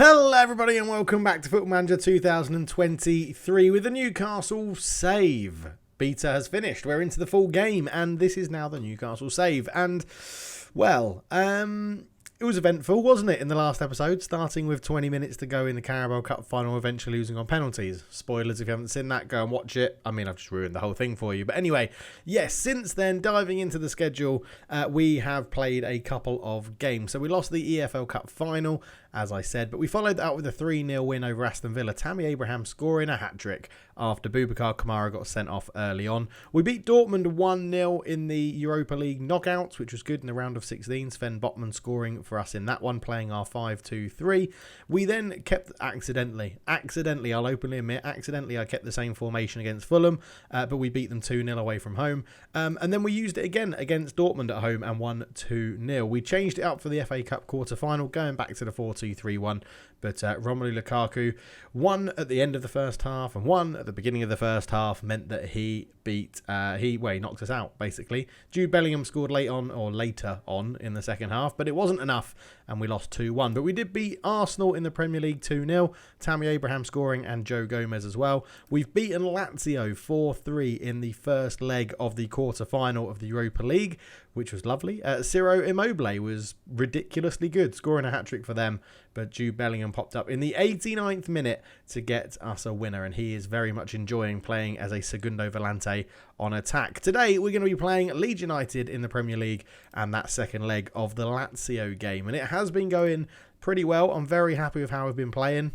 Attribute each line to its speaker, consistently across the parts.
Speaker 1: Hello everybody and welcome back to Football Manager 2023 with the Newcastle save. Beta has finished, we're into the full game and this is now the Newcastle save. And, well, it was eventful, wasn't it, in the last episode, starting with 20 minutes to go in the Carabao Cup final, eventually losing on penalties. Spoilers, if you haven't seen that, go and watch it. I mean, I've just ruined the whole thing for you. But anyway, yes, since then, diving into the schedule, we have played a couple of games. So we lost the EFL Cup final, as I said, but we followed that up with a 3-0 win over Aston Villa. Tammy Abraham scoring a hat-trick after Boubacar Kamara got sent off early on. We beat Dortmund 1-0 in the Europa League knockouts, which was good in the round of 16. Sven Botman scoring for us in that one, playing our 5-2-3. We then kept, accidentally, I'll openly admit, I kept the same formation against Fulham, but we beat them 2-0 away from home. And then we used it again against Dortmund at home and won 2-0. We changed it up for the FA Cup quarter final, going back to the 4-2-3-1. But Romelu Lukaku, one at the end of the first half and one at the beginning of the first half, meant that he knocked us out, basically. Jude Bellingham scored later on in the second half, but it wasn't enough and we lost 2-1. But we did beat Arsenal in the Premier League 2-0, Tammy Abraham scoring and Joe Gomez as well. We've beaten Lazio 4-3 in the first leg of the quarter-final of the Europa League, which was lovely. Ciro Immobile was ridiculously good, scoring a hat-trick for them, but Jude Bellingham popped up in the 89th minute to get us a winner, and he is very much enjoying playing as a Segundo Volante on attack. Today, we're going to be playing Leeds United in the Premier League and that second leg of the Lazio game, and it has been going pretty well. I'm very happy with how I've been playing.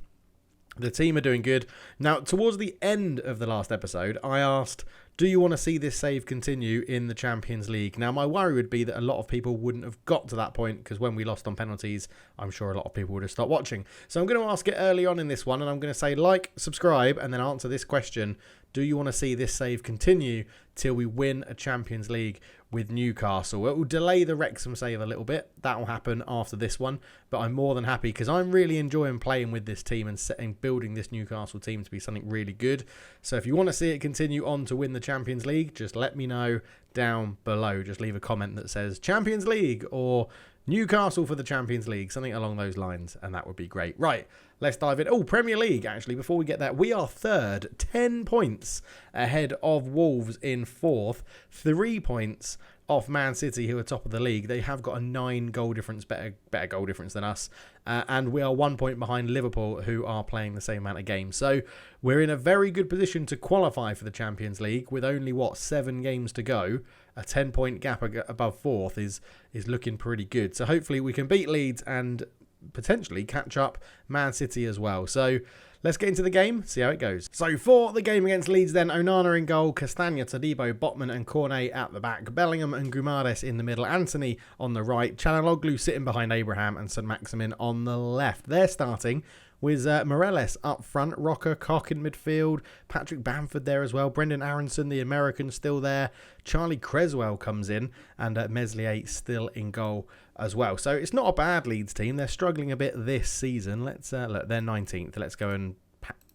Speaker 1: The team are doing good. Now, towards the end of the last episode, I asked, do you want to see this save continue in the Champions League? Now, my worry would be that a lot of people wouldn't have got to that point because when we lost on penalties, I'm sure a lot of people would have stopped watching. So I'm going to ask it early on in this one, and I'm going to say like, subscribe, and then answer this question. Do you want to see this save continue till we win a Champions League with Newcastle? It will delay the Wrexham save a little bit. That will happen after this one. But I'm more than happy because I'm really enjoying playing with this team and building this Newcastle team to be something really good. So if you want to see it continue on to win the Champions League, just let me know down below. Just leave a comment that says Champions League or Newcastle for the Champions League, something along those lines, and that would be great. Right, let's dive in. Oh, Premier League, actually, before we get that, we are third, 10 points ahead of Wolves in fourth, 3 points off Man City, who are top of the league. They have got a 9 goal difference, better goal difference than us, and we are 1 point behind Liverpool, who are playing the same amount of games. So we're in a very good position to qualify for the Champions League with only, 7 games to go. A 10-point gap above fourth is looking pretty good. So hopefully we can beat Leeds and potentially catch up Man City as well. So let's get into the game, see how it goes. So for the game against Leeds then, Onana in goal, Castagna, Todibo, Botman and Cornet at the back, Bellingham and Guimaraes in the middle, Anthony on the right, Çalhanoğlu sitting behind Abraham and St Maximin on the left. They're starting with Morelos up front, Rocker, Koch in midfield, Patrick Bamford there as well, Brendan Aronson, the American, still there, Charlie Creswell comes in, and Meslier still in goal as well. So it's not a bad Leeds team. They're struggling a bit this season. Let's look, they're 19th. Let's go and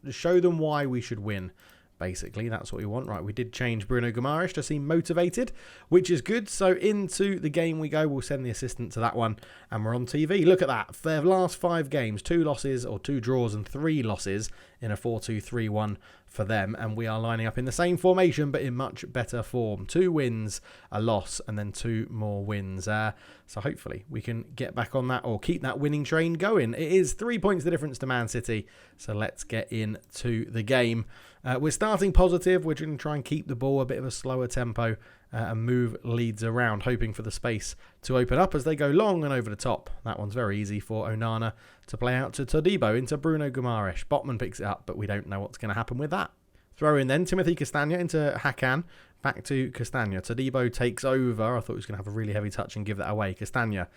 Speaker 1: show them why we should win. Basically, that's what we want. Right, we did change Bruno Guimaraes to seem motivated, which is good. So into the game we go. We'll send the assistant to that one, and we're on TV. Look at that. Their last 5 games, 2 losses or 2 draws and 3 losses in a 4-2-3-1 for them. And we are lining up in the same formation, but in much better form. 2 wins, a loss, and then 2 more wins. So hopefully we can get back on that or keep that winning train going. It is 3 points the difference to Man City. So let's get into the game. We're starting positive. We're going to try and keep the ball a bit of a slower tempo and move Leeds around, hoping for the space to open up as they go long and over the top. That one's very easy for Onana to play out to Todibo into Bruno Guimaraes. Botman picks it up, but we don't know what's going to happen with that. Throw in then Timothy Castagna into Hakan. Back to Castagna. Todibo takes over. I thought he was going to have a really heavy touch and give that away. Castagna,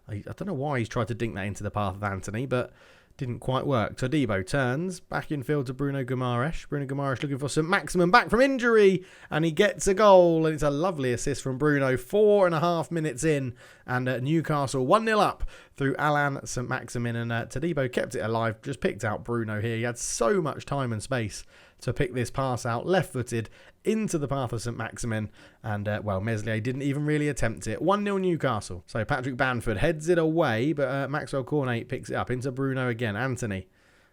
Speaker 1: I don't know why he's tried to dink that into the path of Anthony, but didn't quite work. Todibo turns back in field to Bruno Guimaraes. Bruno Guimaraes looking for St Maximin back from injury, and he gets a goal, and it's a lovely assist from Bruno. 4.5 minutes in, and Newcastle 1-0 up through Alan St Maximin, and Todibo kept it alive, just picked out Bruno here. He had so much time and space to pick this pass out, left-footed, into the path of St Maximin, and, Meslier didn't even really attempt it. 1-0 Newcastle. So Patrick Bamford heads it away, but Maxwell Cornet picks it up into Bruno again.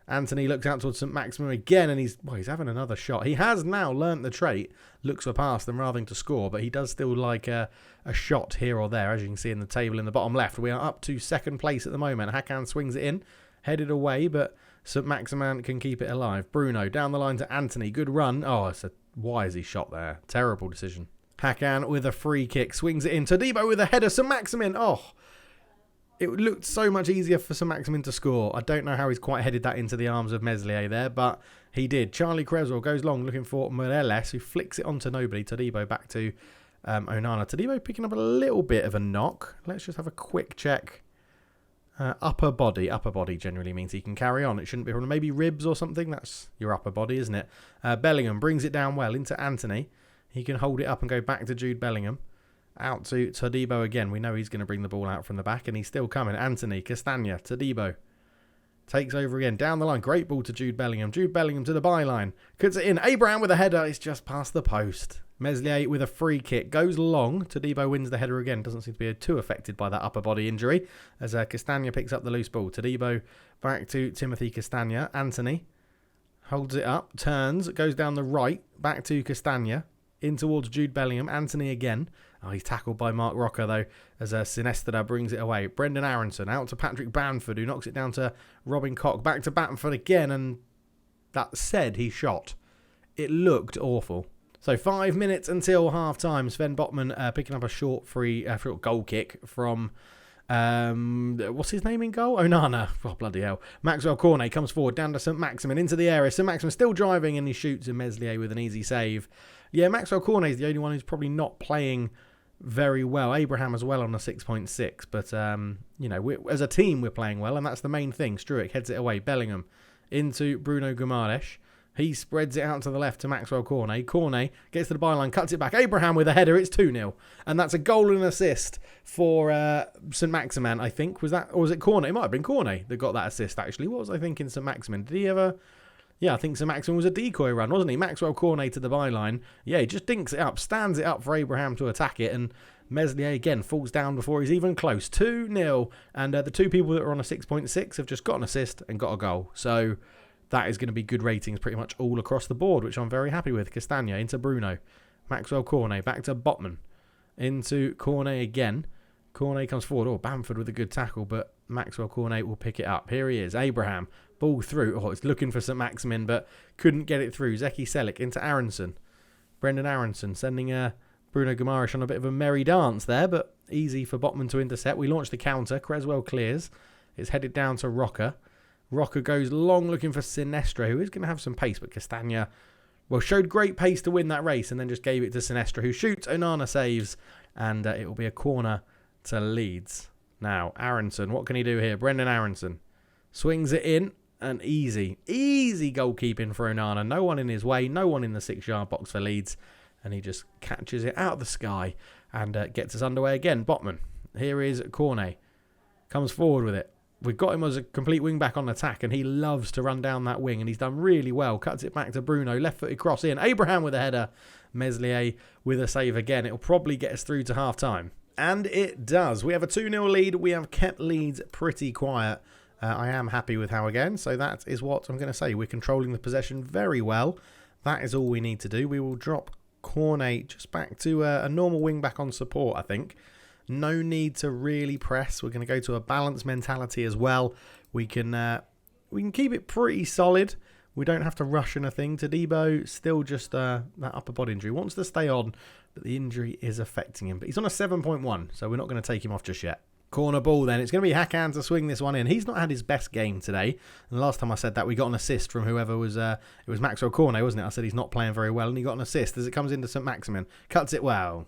Speaker 1: Anthony looks out towards St Maximin again, and he's having another shot. He has now learnt the trait, looks for pass than rather than to score, but he does still like a shot here or there, as you can see in the table in the bottom left. We are up to second place at the moment. Hakan swings it in, headed away, but St Maximin can keep it alive. Bruno down the line to Anthony. Good run. Oh, it's a wisely shot there. Terrible decision. Hakan with a free kick. Swings it in. Todibo with a header. St Maximin. Oh, it looked so much easier for St Maximin to score. I don't know how he's quite headed that into the arms of Meslier there, but he did. Charlie Creswell goes long looking for Moreles, who flicks it onto nobody. Todibo back to Onana. Todibo picking up a little bit of a knock. Let's just have a quick check. Upper body. Upper body generally means he can carry on. It shouldn't be a problem. Maybe ribs or something. That's your upper body, isn't it? Bellingham brings it down well into Anthony. He can hold it up and go back to Jude Bellingham. Out to Todibo again. We know he's going to bring the ball out from the back, and he's still coming. Anthony, Castagna, Todibo. Takes over again. Down the line. Great ball to Jude Bellingham. Jude Bellingham to the byline. Cuts it in. Abraham with a header. It's just past the post. Meslier with a free kick. Goes long. Todibo wins the header again. Doesn't seem to be too affected by that upper body injury. As Castagna picks up the loose ball. Todibo back to Timothy Castagna. Anthony holds it up. Turns. Goes down the right. Back to Castagna. In towards Jude Bellingham. Anthony again. Oh, he's tackled by Mark Roca, though, as Sinestro brings it away. Brendan Aronson out to Patrick Bamford, who knocks it down to Robin Koch. Back to Bamford again, and that said, he shot. It looked awful. So 5 minutes until half-time. Sven Botman picking up a short goal kick from... what's his name in goal? Onana. Oh, bloody hell. Maxwell Cornet comes forward, down to St Maximin, into the area. St Maximin still driving, and he shoots, and Meslier with an easy save. Yeah, Maxwell Cornet is the only one who's probably not playing very well. Abraham as well on a 6.6, but as a team we're playing well, and that's the main thing. Struijk heads it away. Bellingham into Bruno Guimaraes. He spreads it out to the left to Maxwell Cornet. Cornet gets to the byline, cuts it back. Abraham with a header. It's 2-0. And that's a goal and assist for St Maximin, I think. Was it Cornet? It might have been Cornet that got that assist, actually. What was I thinking, St Maximin? Did he ever... Yeah, I think St Maximin was a decoy run, wasn't he? Maxwell Cornet to the byline. Yeah, he just dinks it up, stands it up for Abraham to attack it, and Meslier again falls down before he's even close. 2-0, and the two people that are on a 6.6 have just got an assist and got a goal. So that is going to be good ratings pretty much all across the board, which I'm very happy with. Castagna into Bruno. Maxwell Cornet back to Botman. Into Cornet again. Cornet comes forward. Oh, Bamford with a good tackle, but Maxwell Cornet will pick it up. Here he is. Abraham. Ball through. Oh, it's looking for St Maximin, but couldn't get it through. Zeki Selik into Aronson. Brendan Aronson sending Bruno Guimaraes on a bit of a merry dance there, but easy for Botman to intercept. We launch the counter. Creswell clears. It's headed down to Roca. Roca goes long looking for Sinestro, who is going to have some pace, but Castagna, showed great pace to win that race and then just gave it to Sinestro, who shoots. Onana saves, and it will be a corner to Leeds. Now, Aronson, what can he do here? Brendan Aronson swings it in. And easy goalkeeping for Onana. No one in his way, no one in the 6-yard box for Leeds. And he just catches it out of the sky and gets us underway again. Botman, here is Cornet. Comes forward with it. We've got him as a complete wing-back on attack, and he loves to run down that wing, and he's done really well. Cuts it back to Bruno, left-footed cross in. Abraham with a header. Meslier with a save again. It'll probably get us through to half-time. And it does. We have a 2-0 lead. We have kept Leeds pretty quiet. I am happy with how again, so that is what I'm going to say. We're controlling the possession very well. That is all we need to do. We will drop Cornet just back to a normal wing back on support, I think. No need to really press. We're going to go to a balanced mentality as well. We can keep it pretty solid. We don't have to rush anything. Todibo still just that upper body injury. Wants to stay on, but the injury is affecting him. But he's on a 7.1, so we're not going to take him off just yet. Corner ball then. It's going to be Hakan to swing this one in. He's not had his best game today. And the last time I said that, we got an assist from whoever was... it was Maxwell Cornet, wasn't it? I said he's not playing very well, and he got an assist as it comes into St Maximin. Cuts it well.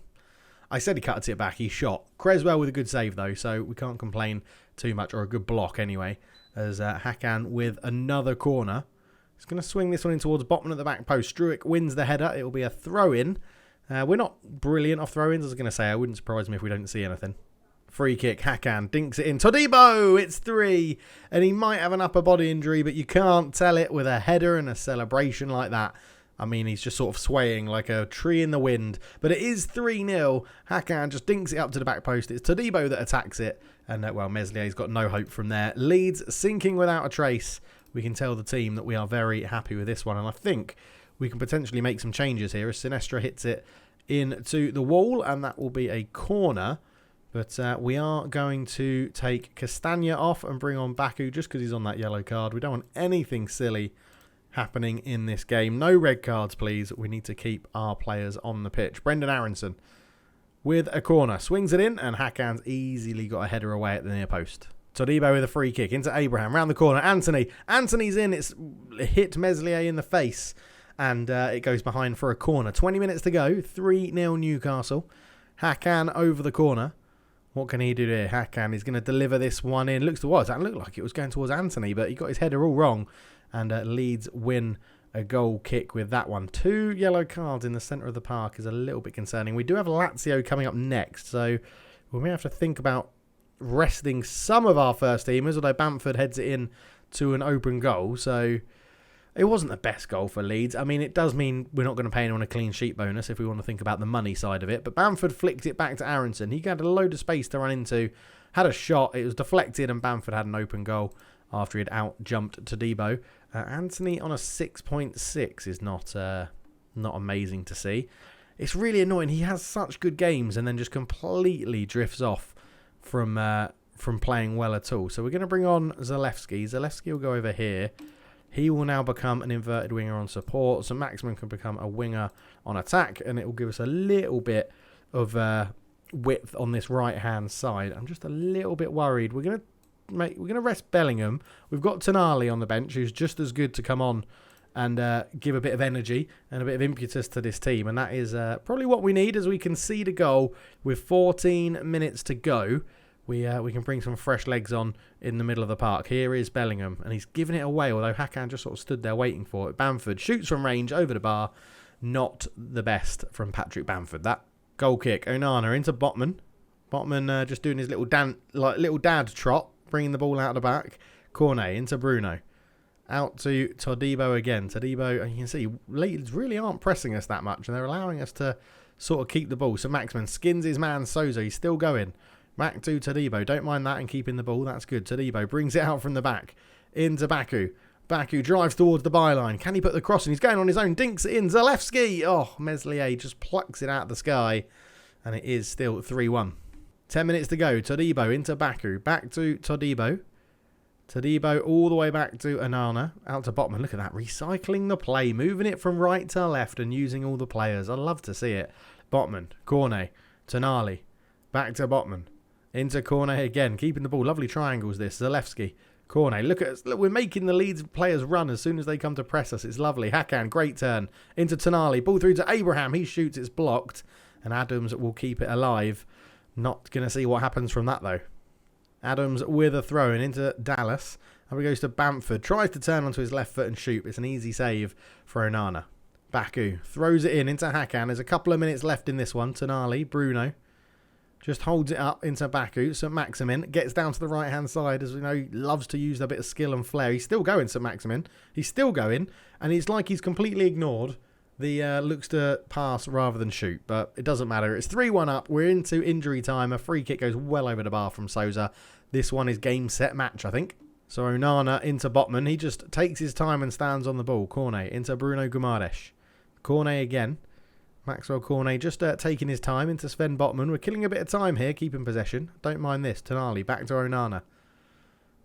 Speaker 1: I said he cuts it back. He shot. Creswell with a good save, though, so we can't complain too much, or a good block anyway, as Hakan with another corner. He's going to swing this one in towards Botman at the back post. Struijk wins the header. It will be a throw-in. We're not brilliant off throw-ins. I was going to say, I wouldn't surprise me if we don't see anything. Free kick, Hakan dinks it in. Todibo, it's 3. And he might have an upper body injury, but you can't tell it with a header and a celebration like that. I mean, he's just sort of swaying like a tree in the wind. But it is 3-0. Hakan just dinks it up to the back post. It's Todibo that attacks it. And, Meslier's got no hope from there. Leeds sinking without a trace. We can tell the team that we are very happy with this one. And I think we can potentially make some changes here as Sinestra hits it into the wall. And that will be a corner. But we are going to take Castagna off and bring on Baku just because he's on that yellow card. We don't want anything silly happening in this game. No red cards, please. We need to keep our players on the pitch. Brendan Aronson with a corner. Swings it in, and Hakan's easily got a header away at the near post. Todibo with a free kick into Abraham. Round the corner. Anthony. Anthony's in. It's hit Meslier in the face, and it goes behind for a corner. 20 minutes to go. 3-0 Newcastle. Hakan over the corner. What can he do here? Hakan is going to deliver this one in. That looked like it was going towards Anthony, but he got his header all wrong. And Leeds win a goal kick with that one. 2 yellow cards in the centre of the park is a little bit concerning. We do have Lazio coming up next, so we may have to think about resting some of our first teamers, although Bamford heads it in to an open goal. So it wasn't the best goal for Leeds. I mean, it does mean we're not going to pay anyone a clean sheet bonus if we want to think about the money side of it. But Bamford flicked it back to Aronson. He had a load of space to run into, had a shot, it was deflected, and Bamford had an open goal after he had out-jumped Todibo. Anthony on a 6.6 is not amazing to see. It's really annoying. He has such good games and then just completely drifts off from playing well at all. So we're going to bring on Zalewski. Zalewski will go over here. He will now become an inverted winger on support. So Maximin can become a winger on attack, and it will give us a little bit of width on this right-hand side. I'm just a little bit worried. We're going to rest Bellingham. We've got Tonali on the bench, who's just as good to come on and give a bit of energy and a bit of impetus to this team. And that is probably what we need as we concede a goal with 14 minutes to go. We can bring some fresh legs on in the middle of the park. Here is Bellingham, and he's given it away, although Hakan just sort of stood there waiting for it. Bamford shoots from range over the bar. Not the best from Patrick Bamford. That goal kick. Onana into Botman. Botman just doing his little dad trot, bringing the ball out of the back. Cornet into Bruno. Out to Todibo again. Todibo, you can see, Leeds really aren't pressing us that much, and they're allowing us to sort of keep the ball. So Maximin skins his man Souza. He's still going. Back to Todibo. Don't mind that and keeping the ball. That's good. Todibo brings it out from the back. Into Baku. Baku drives towards the byline. Can he put the cross in? He's going on his own. Dinks it in. Zalewski. Oh, Meslier just plucks it out of the sky. And it is still 3-1. 10 minutes to go. Todibo into Baku. Back to Todibo. Todibo all the way back to Onana. Out to Botman. Look at that. Recycling the play. Moving it from right to left and using all the players. I love to see it. Botman. Cornet. Tonali. Back to Botman. Into Cornet again. Keeping the ball. Lovely triangles this. Zalewski. Cornet. Look at us. Look, we're making the Leeds players run as soon as they come to press us. It's lovely. Hakan. Great turn. Into Tonali. Ball through to Abraham. He shoots. It's blocked. And Adams will keep it alive. Not going to see what happens from that though. Adams with a throw in into Dallas. And he goes to Bamford. Tries to turn onto his left foot and shoot. It's an easy save for Onana. Baku throws it in into Hakan. There's a couple of minutes left in this one. Tonali. Bruno. Just holds it up into Baku. St. Maximin gets down to the right-hand side. As we know, he loves to use a bit of skill and flair. He's still going, St. Maximin. He's still going. And it's like he's completely ignored the looks to pass rather than shoot. But it doesn't matter. It's 3-1 up. We're into injury time. A free kick goes well over the bar from Souza. This one is game, set, match, I think. So Onana into Botman. He just takes his time and stands on the ball. Cornet into Bruno Guimaraes. Cornet again. Maxwell Cornet just taking his time into Sven Botman. We're killing a bit of time here, keeping possession. Don't mind this. Tonali back to Onana.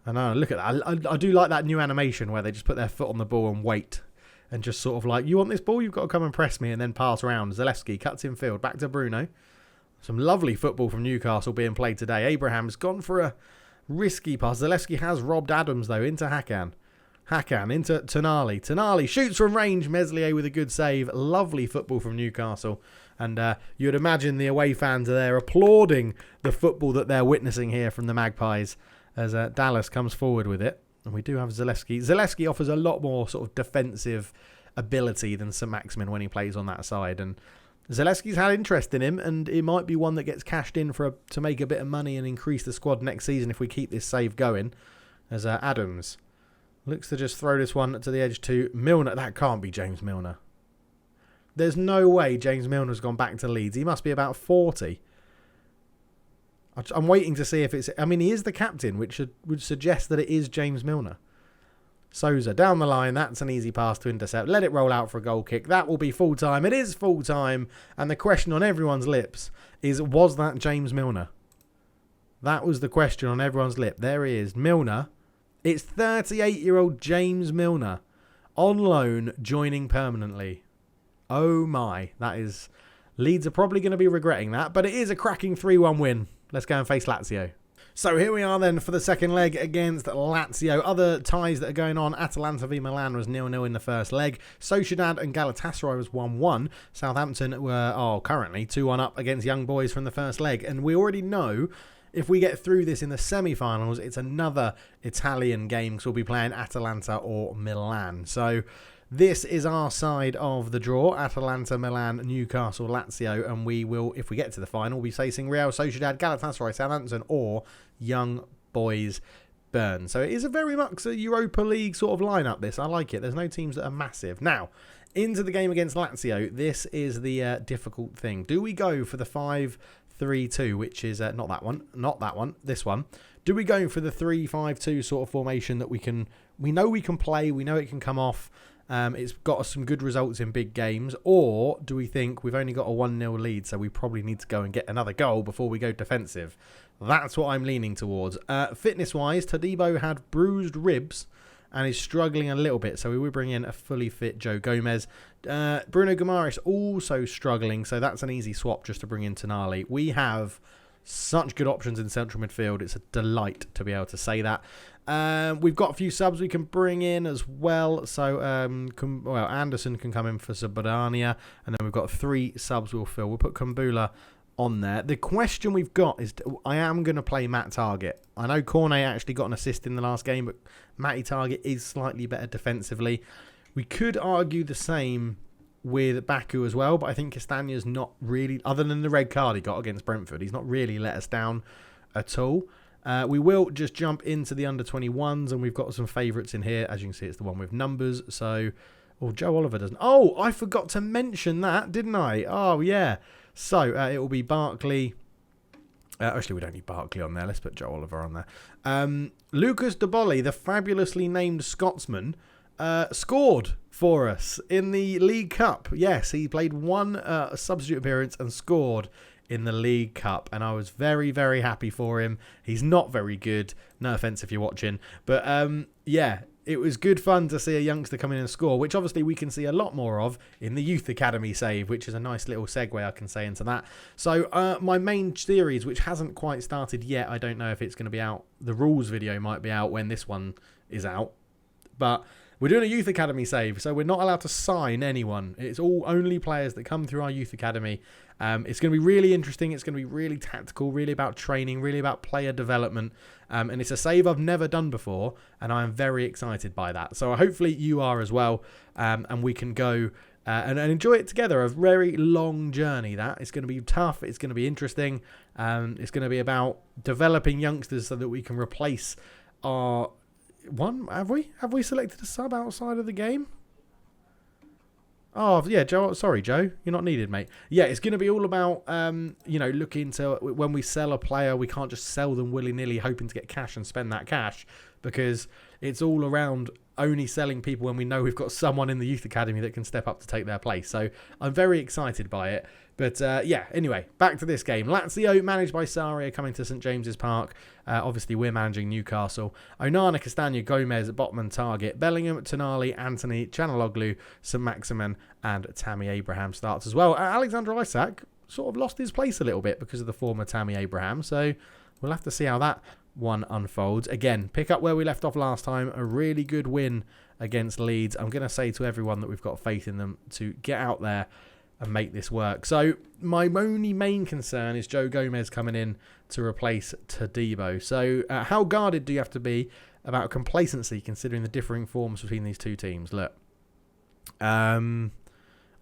Speaker 1: Onana, look at that. I do like that new animation where they just put their foot on the ball and wait. And just sort of like, you want this ball? You've got to come and press me and then pass around. Zalewski cuts in field. Back to Bruno. Some lovely football from Newcastle being played today. Abraham's gone for a risky pass. Zalewski has robbed Adams though into Hakan. Hakan into Tonali. Tonali shoots from range. Meslier with a good save. Lovely football from Newcastle. And you'd imagine the away fans are there applauding the football that they're witnessing here from the Magpies as Dallas comes forward with it. And we do have Zalewski. Zalewski offers a lot more sort of defensive ability than St. Maximin when he plays on that side. And Zalewski's had interest in him, and it might be one that gets cashed in to make a bit of money and increase the squad next season if we keep this save going. As Adams looks to just throw this one to the edge to Milner. That can't be James Milner. There's no way James Milner's gone back to Leeds. He must be about 40. I'm waiting to see if it's... I mean, he is the captain, which would suggest that it is James Milner. Souza down the line. That's an easy pass to intercept. Let it roll out for a goal kick. That will be full-time. It is full-time. And the question on everyone's lips is, was that James Milner? That was the question on everyone's lip. There he is. Milner. It's 38-year-old James Milner on loan, joining permanently. Oh my. That is... Leeds are probably going to be regretting that. But it is a cracking 3-1 win. Let's go and face Lazio. So here we are then for the second leg against Lazio. Other ties that are going on. Atalanta v Milan was 0-0 in the first leg. Sociedad and Galatasaray was 1-1. Southampton were currently 2-1 up against Young Boys from the first leg. And we already know if we get through this in the semi-finals, it's another Italian game because we'll be playing Atalanta or Milan. So this is our side of the draw. Atalanta, Milan, Newcastle, Lazio. And we will, if we get to the final, be facing Real Sociedad, Galatasaray, Southampton or Young Boys Bern. So it is a very much a Europa League sort of lineup, this. I like it. There's no teams that are massive. Now, into the game against Lazio. This is the difficult thing. Do we go for the 5-3-2, which is not that one, this one? Do we go for the 3-5-2 sort of formation that we know we can play, we know it can come off, it's got us some good results in big games, or do we think we've only got a 1-0 lead, so we probably need to go and get another goal before we go defensive? That's what I'm leaning towards. Fitness-wise, Todibo had bruised ribs and is struggling a little bit, so we will bring in a fully fit Joe Gomez. Bruno Guimaraes also struggling, so that's an easy swap just to bring in Tonali. We have such good options in central midfield. It's a delight to be able to say that. We've got a few subs we can bring in as well. So, Anderson can come in for Zabadania, and then we've got 3 subs we'll fill. We'll put Kumbula on there. The question we've got is, I am going to play Matt Target. I know Cornet actually got an assist in the last game, but Matty Target is slightly better defensively. We could argue the same with Baku as well, but I think Castagna's not really, other than the red card he got against Brentford, he's not really let us down at all. We will just jump into the under-21s, and we've got some favourites in here. As you can see, it's the one with numbers. So, Joe Oliver doesn't. Oh, I forgot to mention that, didn't I? Oh, yeah. So, it will be Barkley. Actually, we don't need Barkley on there. Let's put Joe Oliver on there. Lucas Deboli, the fabulously named Scotsman, scored for us in the League Cup. Yes, he played one substitute appearance and scored in the League Cup, and I was very, very happy for him. He's not very good. No offence if you're watching. But, yeah, it was good fun to see a youngster come in and score, which obviously we can see a lot more of in the Youth Academy save, which is a nice little segue I can say into that. So my main series, which hasn't quite started yet, I don't know if it's going to be out. The rules video might be out when this one is out. But we're doing a Youth Academy save, so we're not allowed to sign anyone. It's all only players that come through our Youth Academy. It's going to be really interesting. It's going to be really tactical, really about training, really about player development. And it's a save I've never done before, and I am very excited by that. So hopefully you are as well, and we can go and enjoy it together. A very long journey, that. It's going to be tough. It's going to be interesting. It's going to be about developing youngsters so that we can replace our... Have we selected a sub outside of the game? Oh, yeah, Joe. Sorry, Joe. You're not needed, mate. Yeah, it's going to be all about, looking to... When we sell a player, we can't just sell them willy-nilly hoping to get cash and spend that cash, because it's all around only selling people when we know we've got someone in the Youth Academy that can step up to take their place. So I'm very excited by it. But, anyway, back to this game. Lazio, managed by Sarri, coming to St James's Park. Obviously, we're managing Newcastle. Onana, Castagna, Gomez, Botman, Target, Bellingham, Tonali, Anthony, Chanaloglu, St Maximin, and Tammy Abraham starts as well. Alexander Isak sort of lost his place a little bit because of the former Tammy Abraham. So we'll have to see how that one unfolds. Again, pick up where we left off last time. A really good win against Leeds. I'm going to say to everyone that we've got faith in them to get out there and make this work. So my only main concern is Joe Gomez coming in to replace Todibo. So how guarded do you have to be about complacency considering the differing forms between these two teams? Look, I'm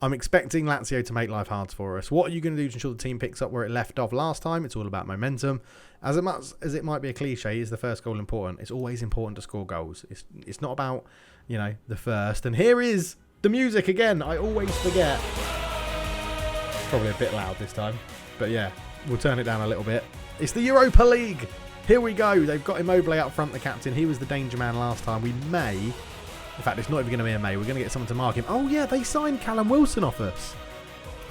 Speaker 1: expecting Lazio to make life hard for us. What are you going to do to ensure the team picks up where it left off last time? It's all about momentum. As much as it might be a cliche, is the first goal important? It's always important to score goals. It's not about, the first. And here is the music again. I always forget. Probably a bit loud this time. But yeah, we'll turn it down a little bit. It's the Europa League. Here we go. They've got Immobile up front, the captain. He was the danger man last time. We may... In fact, it's not even going to be a may. We're going to get someone to mark him. Oh, yeah, they signed Callum Wilson off us.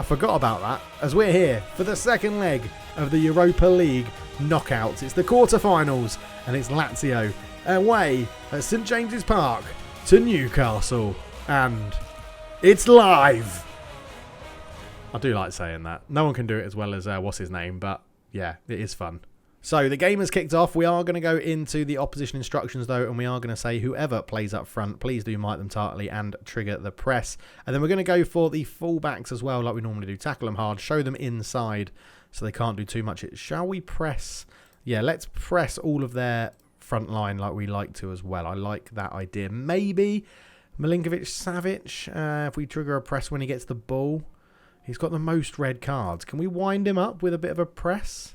Speaker 1: I forgot about that. As we're here for the second leg of the Europa League knockouts. It's the quarter-finals, and it's Lazio away at St James's Park to Newcastle. And it's live. I do like saying that. No one can do it as well as what's his name, but yeah, it is fun. So the game has kicked off. We are going to go into the opposition instructions though, and we are going to say whoever plays up front, please do mark them tightly and trigger the press. And then we're going to go for the fullbacks as well, like we normally do. Tackle them hard, show them inside so they can't do too much. Shall we press? Yeah, let's press all of their front line like we like to as well. I like that idea. Maybe Milinkovic-Savic, if we trigger a press when he gets the ball. He's got the most red cards. Can we wind him up with a bit of a press?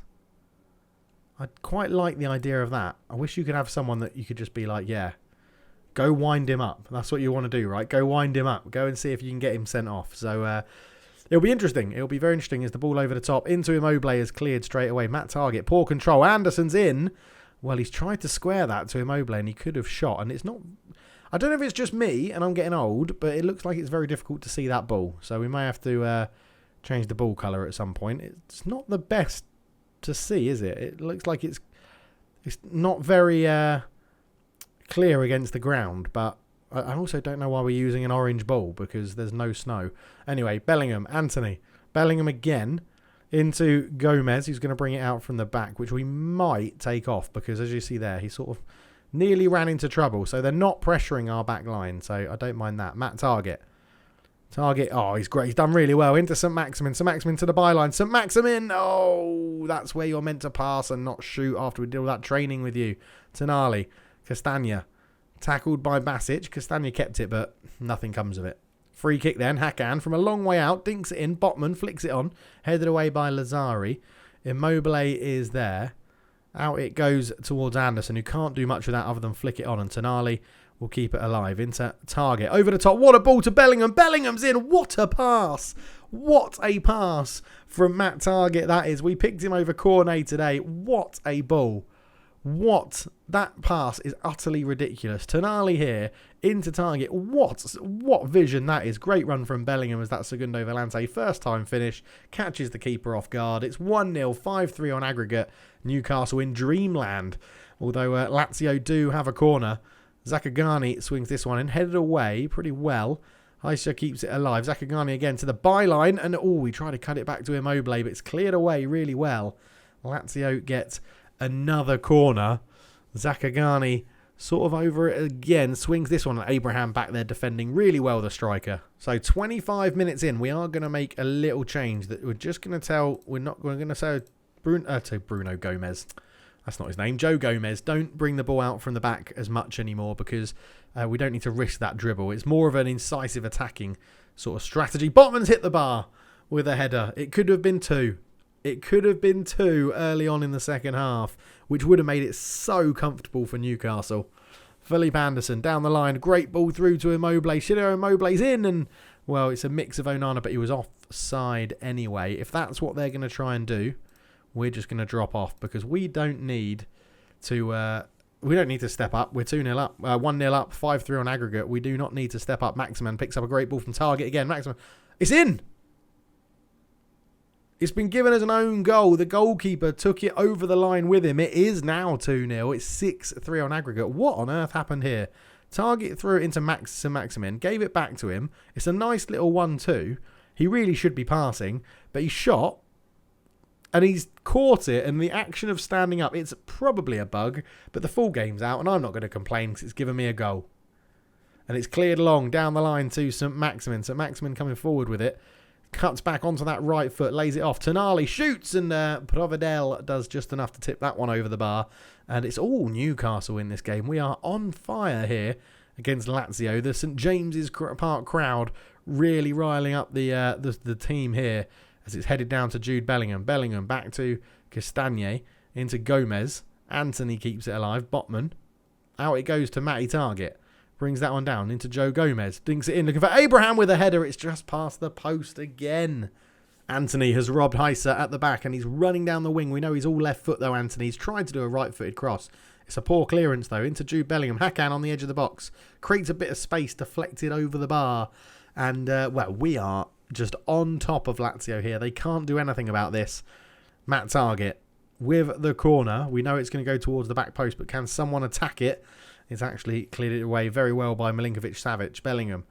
Speaker 1: I'd quite like the idea of that. I wish you could have someone that you could just be like, yeah, go wind him up. That's what you want to do, right? Go wind him up. Go and see if you can get him sent off. So it'll be interesting. It'll be very interesting as the ball over the top. Into Immobile is cleared straight away. Matt Target, poor control. Anderson's in. Well, he's tried to square that to Immobile and he could have shot. And it's not... I don't know if it's just me and I'm getting old, but it looks like it's very difficult to see that ball. So we may have to change the ball colour at some point. It's not the best to see, is it? It looks like it's not very clear against the ground, but I also don't know why we're using an orange ball because there's no snow. Anyway, Bellingham, Anthony. Bellingham again into Gomez, who's going to bring it out from the back, which we might take off because, as you see there, he sort of nearly ran into trouble. So they're not pressuring our back line, so I don't mind that. Matt Target. Target, oh, he's great. He's done really well. Into St Maximin. St Maximin to the byline. St Maximin, oh, that's where you're meant to pass and not shoot after we did all that training with you. Tonali, Castagna, tackled by Basic. Castagna kept it, but nothing comes of it. Free kick then. Hakan from a long way out. Dinks it in. Botman flicks it on. Headed away by Lazari. Immobile is there. Out it goes towards Anderson, who can't do much with that other than flick it on. And Tonali will keep it alive. Into Target. Over the top. What a ball to Bellingham. Bellingham's in. What a pass. What a pass from Matt Target that is. We picked him over Cornet today. What a ball. What? That pass is utterly ridiculous. Tonali here into Target. What vision that is. Great run from Bellingham as that Segundo Volante. First time finish. Catches the keeper off guard. It's 1-0, 5-3 on aggregate. Newcastle in dreamland. Although Lazio do have a corner. Zakagani swings this one and headed away pretty well. Aisha keeps it alive. Zakagani again to the byline. And we try to cut it back to Immobile, but it's cleared away really well. Lazio gets another corner. Zakagani sort of over it again. Swings this one. Abraham back there defending really well, the striker. So 25 minutes in, we are going to make a little change that we're just going to tell. We're going to say Bruno Gomez. That's not his name. Joe Gomez. Don't bring the ball out from the back as much anymore because we don't need to risk that dribble. It's more of an incisive attacking sort of strategy. Botman's hit the bar with a header. It could have been two. It could have been two early on in the second half, which would have made it so comfortable for Newcastle. Philippe Anderson down the line. Great ball through to Immobile. Shida Immobile's in and, well, it's a mix of Onana, but he was offside anyway. If that's what they're going to try and do, we're just going to drop off because we don't need to step up. We're 2-0 up, 1-0 up, 5-3 on aggregate. We do not need to step up. Maximin picks up a great ball from Target again. Maximin, it's in! It's been given as an own goal. The goalkeeper took it over the line with him. It is now 2-0. It's 6-3 on aggregate. What on earth happened here? Target threw it into Maximin, gave it back to him. It's a nice little 1-2. He really should be passing, but he shot. And he's caught it, and the action of standing up, it's probably a bug, but the full game's out, and I'm not going to complain because it's given me a goal. And it's cleared along down the line to St Maximin. St Maximin coming forward with it. Cuts back onto that right foot, lays it off. Tonali shoots, and Provedel does just enough to tip that one over the bar. And it's all Newcastle in this game. We are on fire here against Lazio. The St James's Park crowd really riling up the team here. As it's headed down to Jude Bellingham. Bellingham back to Castagna. Into Gomez. Anthony keeps it alive. Botman. Out it goes to Matty Target. Brings that one down into Joe Gomez. Dinks it in. Looking for Abraham with a header. It's just past the post again. Anthony has robbed Heiser at the back and he's running down the wing. We know he's all left foot though, Anthony. He's trying to do a right-footed cross. It's a poor clearance though, into Jude Bellingham. Hakan on the edge of the box. Creates a bit of space, deflected over the bar. And, well, we are just on top of Lazio here. They can't do anything about this. Matt Target with the corner. We know it's going to go towards the back post, but can someone attack it? It's actually cleared it away very well by Milinkovic-Savic. Bellingham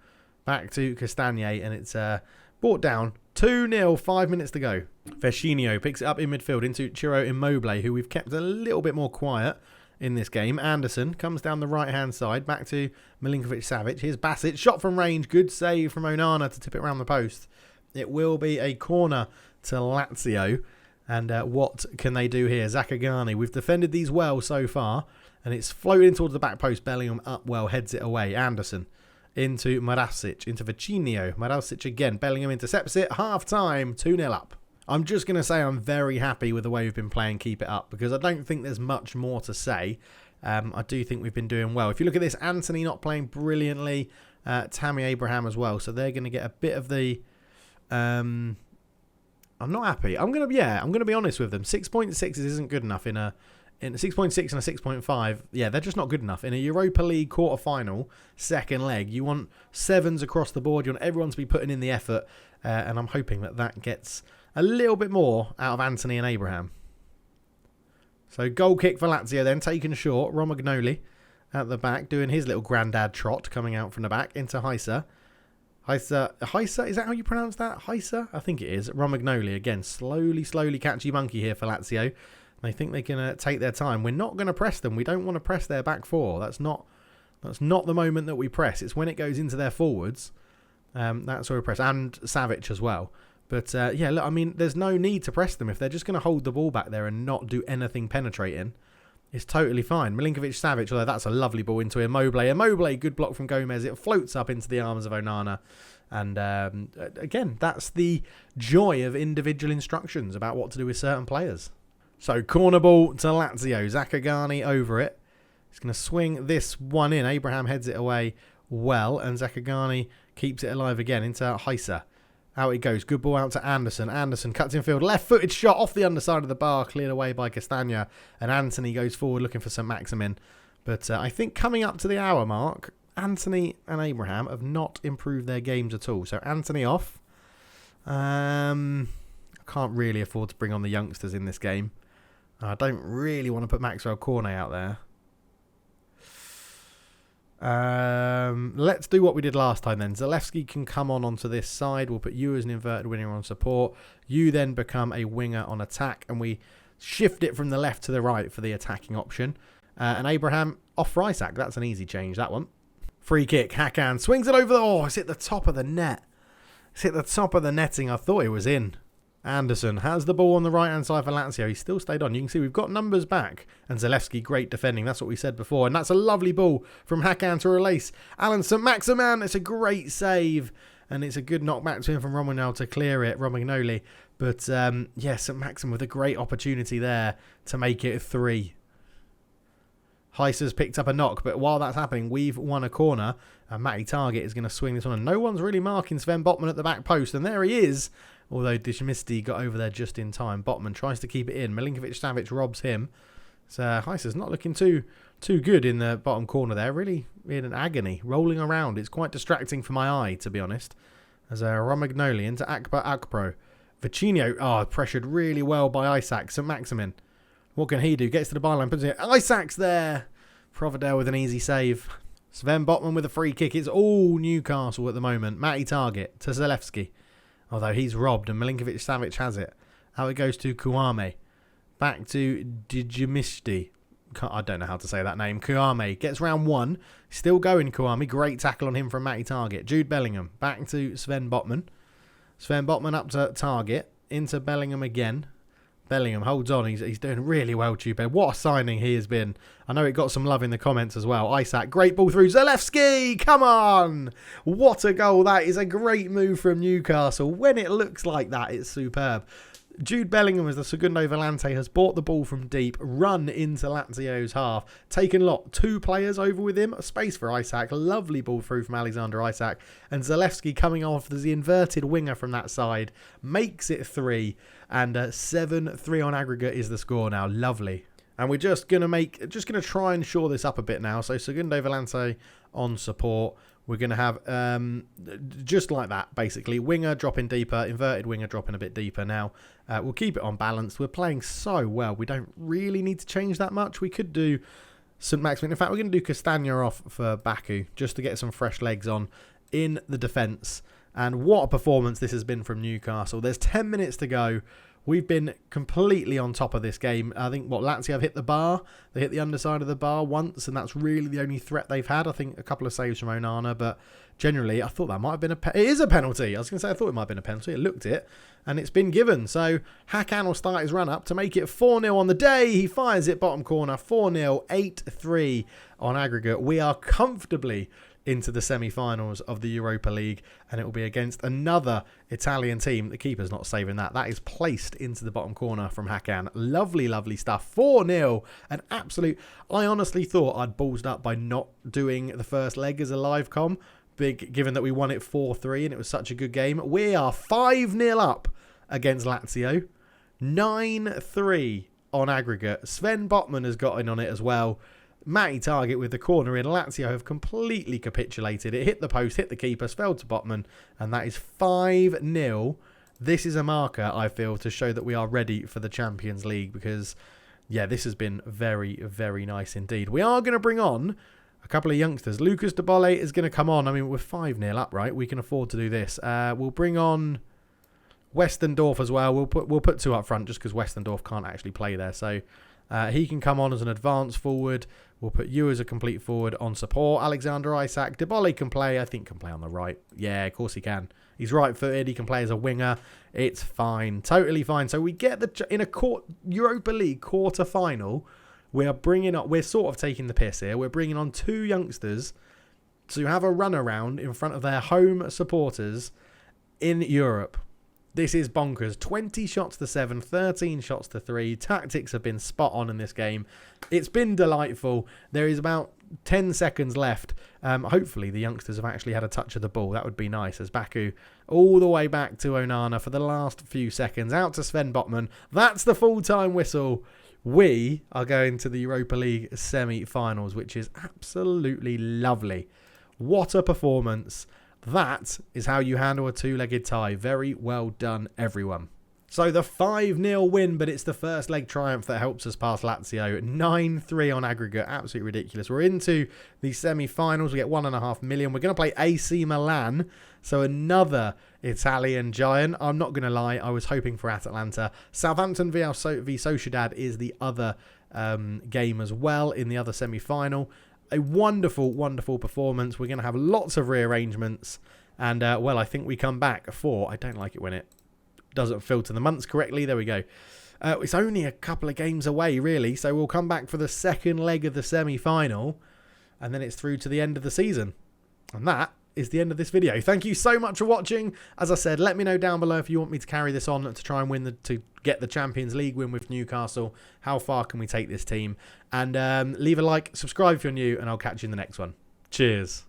Speaker 1: back to Castagna, and it's brought down 2-0, 5 minutes to go. Vecino picks it up in midfield into Ciro Immobile, who we've kept a little bit more quiet in this game. Anderson comes down the right-hand side, back to Milinkovic-Savic. Here's Bassett, shot from range, good save from Onana to tip it around the post. It will be a corner to Lazio. And what can they do here? Zakagani, we've defended these well so far, and it's floating towards the back post. Bellingham up well, heads it away. Anderson into Marasic, into Vecino. Marasic again. Bellingham intercepts it. Half time, 2-0 up. I'm just going to say I'm very happy with the way we've been playing Keep It Up, because I don't think there's much more to say. I do think we've been doing well. If you look at this, Anthony not playing brilliantly. Tammy Abraham as well. So they're going to get a bit of the... I'm not happy. I'm going to be honest with them. 6.6 isn't good enough in a 6.6 and a 6.5. Yeah, they're just not good enough. In a Europa League Quarter Final, second leg, you want 7s across the board. You want everyone to be putting in the effort. And I'm hoping that gets a little bit more out of Anthony and Abraham. So goal kick for Lazio then, taken short. Romagnoli at the back, doing his little granddad trot, coming out from the back into Heiser. Heiser, is that how you pronounce that? Heiser? I think it is. Romagnoli again, slowly catchy monkey here for Lazio. They think they can take their time. We're not going to press them. We don't want to press their back four. That's not the moment that we press. It's when it goes into their forwards. That's where we press. And Savic as well. But yeah, look, I mean, there's no need to press them. If they're just going to hold the ball back there and not do anything penetrating, it's totally fine. Milinkovic-Savic, although that's a lovely ball into Immobile. Immobile, good block from Gomez. It floats up into the arms of Onana. And again, that's the joy of individual instructions about what to do with certain players. So corner ball to Lazio. Zakagani over it. He's going to swing this one in. Abraham heads it away well. And Zakagani keeps it alive again into Heiser. Out it goes. Good ball out to Anderson. Anderson cuts in field. Left-footed shot off the underside of the bar. Cleared away by Castagna. And Anthony goes forward looking for St. Maximin. But I think coming up to the hour mark, Anthony and Abraham have not improved their games at all. So Anthony off. I can't really afford to bring on the youngsters in this game. I don't really want to put Maxwell Cornet out there. Let's do what we did last time then. Zalewski can come onto this side. We'll put you as an inverted winger on support. You then become a winger on attack, and we shift it from the left to the right for the attacking option. And Abraham off for Isaac. That's an easy change, that one. Free kick. Hakan swings it over the... Oh, it's hit the top of the net. It's hit the top of the netting. I thought it was in. Anderson has the ball on the right-hand side for Lazio. He still stayed on. You can see we've got numbers back. And Zalewski, great defending. That's what we said before. And that's a lovely ball from Hakan to release. Alan St. Maximin. It's a great save. And it's a good knockback to him from Romagnoli to clear it. Romagnoli. But, yeah, St. Maximin with a great opportunity there to make it 3. Heiser's picked up a knock, but while that's happening, we've won a corner, and Matty Target is going to swing this one, and no one's really marking Sven Botman at the back post, and there he is, although Dishmisti got over there just in time. Botman tries to keep it in. Milinkovic-Savic robs him. So Heiser's not looking too good in the bottom corner there, really in an agony, rolling around. It's quite distracting for my eye, to be honest. As Romagnoli into Akpro. Vecino, pressured really well by Isaac. St. Maximin. What can he do? Gets to the byline, puts it. Isaac's there. Providel with an easy save. Sven Botman with a free kick. It's all Newcastle at the moment. Matty Target to Zalewski. Although he's robbed and Milinkovic-Savic has it. Out it goes to Kouame. Back to Djimishti. I don't know how to say that name. Kouame gets round 1. Still going Kouame. Great tackle on him from Matty Target. Jude Bellingham. Back to Sven Botman. Sven Botman up to Target. Into Bellingham again. Bellingham holds on. He's doing really well, Chupe. What a signing he has been. I know it got some love in the comments as well. Isaac, great ball through. Zalewski, come on. What a goal. That is a great move from Newcastle. When it looks like that, it's superb. Jude Bellingham, as the Segundo Volante, has bought the ball from deep, run into Lazio's half, taken two players over with him, space for Isak, lovely ball through from Alexander Isak, and Zalewski coming off as the inverted winger from that side, makes it 3, and 7-3 on aggregate is the score now. Lovely. And we're just gonna try and shore this up a bit now. So Segundo Volante on support. We're going to have, just like that, basically. Winger dropping deeper, inverted winger dropping a bit deeper now. We'll keep it on balance. We're playing so well. We don't really need to change that much. We could do St. Maximin. In fact, we're going to do Castagna off for Baku, just to get some fresh legs on in the defence. And what a performance this has been from Newcastle. There's 10 minutes to go. We've been completely on top of this game. I think, Lazio have hit the bar. They hit the underside of the bar once, and that's really the only threat they've had. I think a couple of saves from Onana, but generally, I thought that might have been it is a penalty. I was going to say, I thought it might have been a penalty. It looked it, and it's been given. So, Hakan will start his run up to make it 4-0 on the day. He fires it bottom corner, 4-0, 8-3 on aggregate. We are comfortably into the semi-finals of the Europa League, and it will be against another Italian team. The keeper's not saving that. That is placed into the bottom corner from Hakan. Lovely, lovely stuff. 4-0. An absolute... I honestly thought I'd ballsed up by not doing the first leg as a live com, given that we won it 4-3 and it was such a good game. We are 5-0 up against Lazio. 9-3 on aggregate. Sven Botman has got in on it as well. Matty Target with the corner in. Lazio have completely capitulated. It hit the post, hit the keeper, fell to Botman, and that is 5-0. This is a marker, I feel, to show that we are ready for the Champions League because, yeah, this has been very, very nice indeed. We are going to bring on a couple of youngsters. Lucas Debole is going to come on. I mean, we're 5-0 up, right? We can afford to do this. We'll bring on Westendorf as well. We'll put 2 up front just because Westendorf can't actually play there. So he can come on as an advanced forward. We'll put you as a complete forward on support. Alexander Isak. Debole can play. I think can play on the right. Yeah, of course he can. He's right-footed. He can play as a winger. It's fine. Totally fine. So we get in a Europa League quarter final. We're sort of taking the piss here. We're bringing on 2 youngsters to have a run around in front of their home supporters in Europe. This is bonkers. 20 shots to 7, 13 shots to 3. Tactics have been spot on in this game. It's been delightful. There is about 10 seconds left. Hopefully the youngsters have actually had a touch of the ball. That would be nice, as Baku all the way back to Onana for the last few seconds. Out to Sven Botman. That's the full-time whistle. We are going to the Europa League semi-finals, which is absolutely lovely. What a performance. That is how you handle a 2-legged tie. Very well done, everyone. So the 5-0 win, but it's the first leg triumph that helps us pass Lazio. 9-3 on aggregate. Absolutely ridiculous. We're into the semi-finals. We get 1.5 million. We're going to play AC Milan. So another Italian giant. I'm not going to lie. I was hoping for Atalanta. Southampton v Sociedad is the other game as well in the other semi-final. A wonderful, wonderful performance. We're going to have lots of rearrangements. And, I think we come back for... I don't like it when it doesn't filter the months correctly. There we go. It's only a couple of games away, really. So we'll come back for the second leg of the semi-final. And then it's through to the end of the season. And that is the end of this video. Thank you so much for watching. As I said, let me know down below if you want me to carry this on to try and to get the Champions League win with Newcastle. How far can we take this team? And leave a like, subscribe if you're new, and I'll catch you in the next one. Cheers.